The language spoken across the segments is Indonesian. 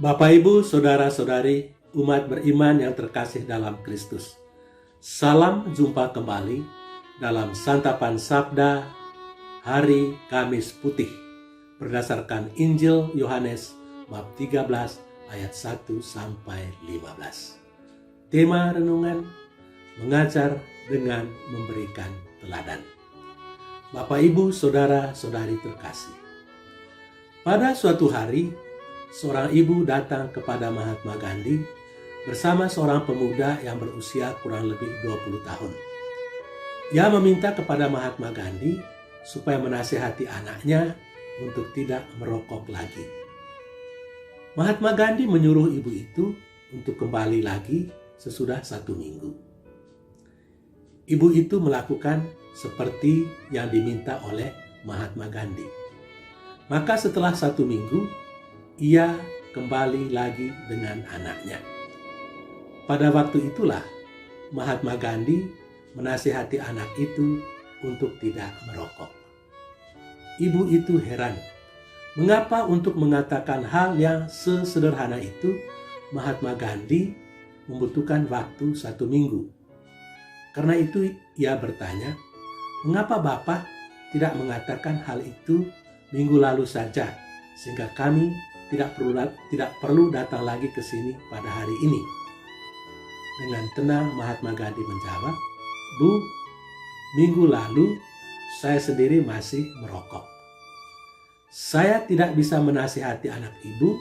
Bapak, Ibu, Saudara-saudari, umat beriman yang terkasih dalam Kristus. Salam jumpa kembali dalam Santapan Sabda Hari Kamis Putih berdasarkan Injil Yohanes bab 13 ayat 1 sampai 15. Tema renungan: mengajar dengan memberikan teladan. Bapak, Ibu, Saudara-saudari terkasih, pada suatu hari seorang ibu datang kepada Mahatma Gandhi bersama seorang pemuda yang berusia kurang lebih 20 tahun. Ia meminta kepada Mahatma Gandhi supaya menasihati anaknya untuk tidak merokok lagi. Mahatma Gandhi menyuruh ibu itu untuk kembali lagi sesudah 1 minggu. Ibu itu melakukan seperti yang diminta oleh Mahatma Gandhi. Maka setelah 1 minggu, ia kembali lagi dengan anaknya. Pada waktu itulah Mahatma Gandhi menasihati anak itu untuk tidak merokok. Ibu itu heran, mengapa untuk mengatakan hal yang sesederhana itu Mahatma Gandhi membutuhkan waktu 1 minggu. Karena itu ia bertanya, mengapa Bapak tidak mengatakan hal itu minggu lalu saja, sehingga kami tidak perlu datang lagi ke sini pada hari ini. Dengan tenang Mahatma Gandhi menjawab, Bu, minggu lalu saya sendiri masih merokok. Saya tidak bisa menasihati anak ibu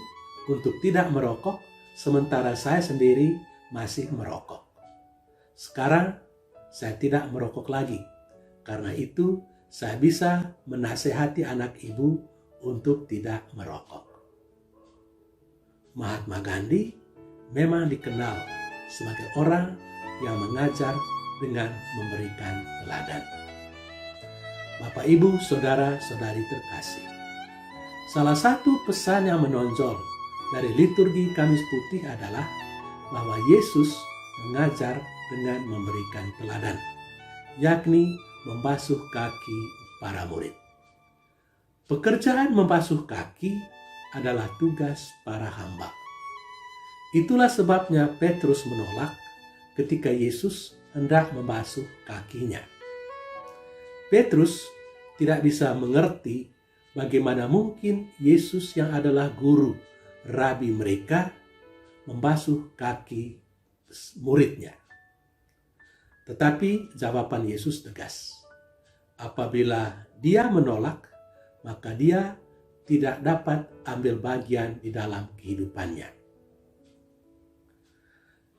untuk tidak merokok sementara saya sendiri masih merokok. Sekarang saya tidak merokok lagi. Karena itu saya bisa menasihati anak ibu untuk tidak merokok. Mahatma Gandhi memang dikenal sebagai orang yang mengajar dengan memberikan teladan. Bapak, Ibu, Saudara-saudari terkasih, salah satu pesan yang menonjol dari liturgi Kamis Putih adalah bahwa Yesus mengajar dengan memberikan teladan, yakni membasuh kaki para murid. Pekerjaan membasuh kaki adalah tugas para hamba. Itulah sebabnya Petrus menolak ketika Yesus hendak membasuh kakinya. Petrus tidak bisa mengerti bagaimana mungkin Yesus yang adalah guru, rabi mereka, membasuh kaki muridnya. Tetapi jawaban Yesus tegas. Apabila dia menolak, maka dia tidak dapat ambil bagian di dalam kehidupannya.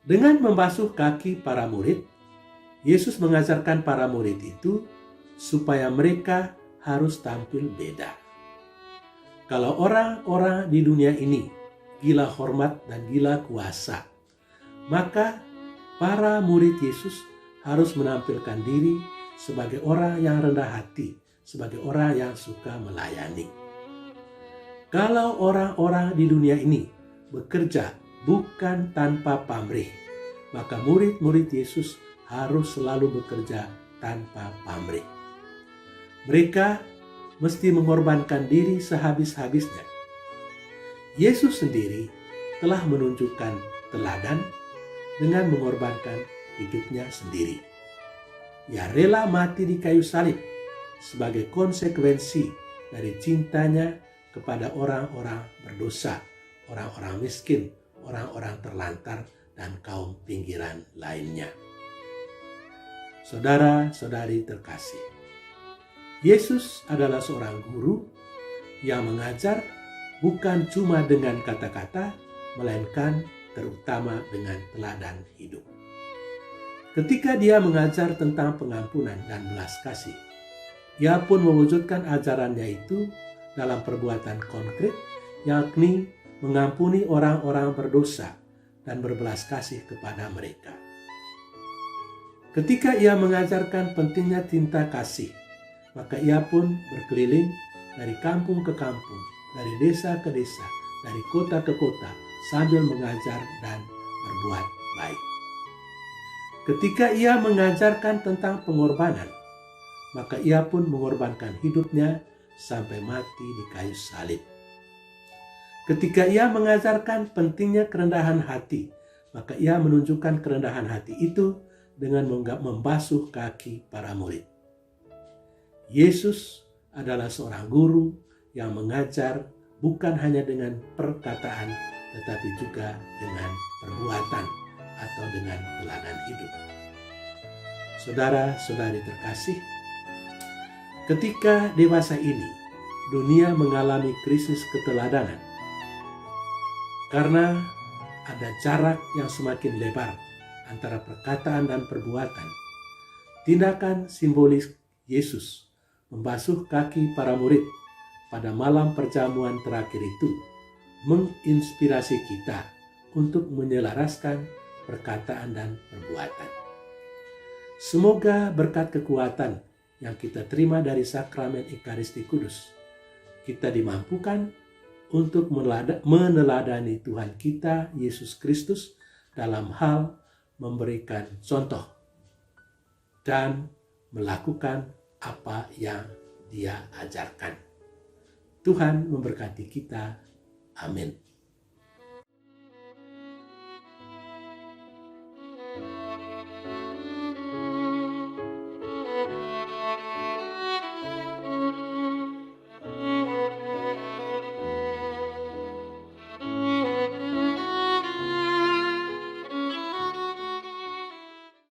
Dengan membasuh kaki para murid, Yesus mengajarkan para murid itu supaya mereka harus tampil beda. Kalau orang-orang di dunia ini gila hormat dan gila kuasa, maka para murid Yesus harus menampilkan diri sebagai orang yang rendah hati, sebagai orang yang suka melayani. Kalau orang-orang di dunia ini bekerja bukan tanpa pamrih, maka murid-murid Yesus harus selalu bekerja tanpa pamrih. Mereka mesti mengorbankan diri sehabis-habisnya. Yesus sendiri telah menunjukkan teladan dengan mengorbankan hidupnya sendiri. Ia rela mati di kayu salib sebagai konsekuensi dari cintanya kepada orang-orang berdosa, orang-orang miskin, orang-orang terlantar, dan kaum pinggiran lainnya. Saudara-saudari terkasih, Yesus adalah seorang guru yang mengajar bukan cuma dengan kata-kata, melainkan terutama dengan teladan hidup. Ketika dia mengajar tentang pengampunan dan belas kasih, ia pun mewujudkan ajarannya itu dalam perbuatan konkret, yakni mengampuni orang-orang berdosa dan berbelas kasih kepada mereka. Ketika ia mengajarkan pentingnya cinta kasih, maka ia pun berkeliling dari kampung ke kampung, dari desa ke desa, dari kota ke kota, sambil mengajar dan berbuat baik. Ketika ia mengajarkan tentang pengorbanan, maka ia pun mengorbankan hidupnya sampai mati di kayu salib. Ketika ia mengajarkan pentingnya kerendahan hati, maka ia menunjukkan kerendahan hati itu dengan membasuh kaki para murid. Yesus adalah seorang guru yang mengajar bukan hanya dengan perkataan, tetapi juga dengan perbuatan atau dengan teladan hidup. Saudara-saudari terkasih, ketika dewasa ini, dunia mengalami krisis keteladanan karena ada jarak yang semakin lebar antara perkataan dan perbuatan. Tindakan simbolis Yesus membasuh kaki para murid pada malam perjamuan terakhir itu menginspirasi kita untuk menyelaraskan perkataan dan perbuatan. Semoga berkat kekuatan yang kita terima dari sakramen Ekaristi Kudus, kita dimampukan untuk meneladani Tuhan kita Yesus Kristus dalam hal memberikan contoh dan melakukan apa yang Dia ajarkan. Tuhan memberkati kita. Amin.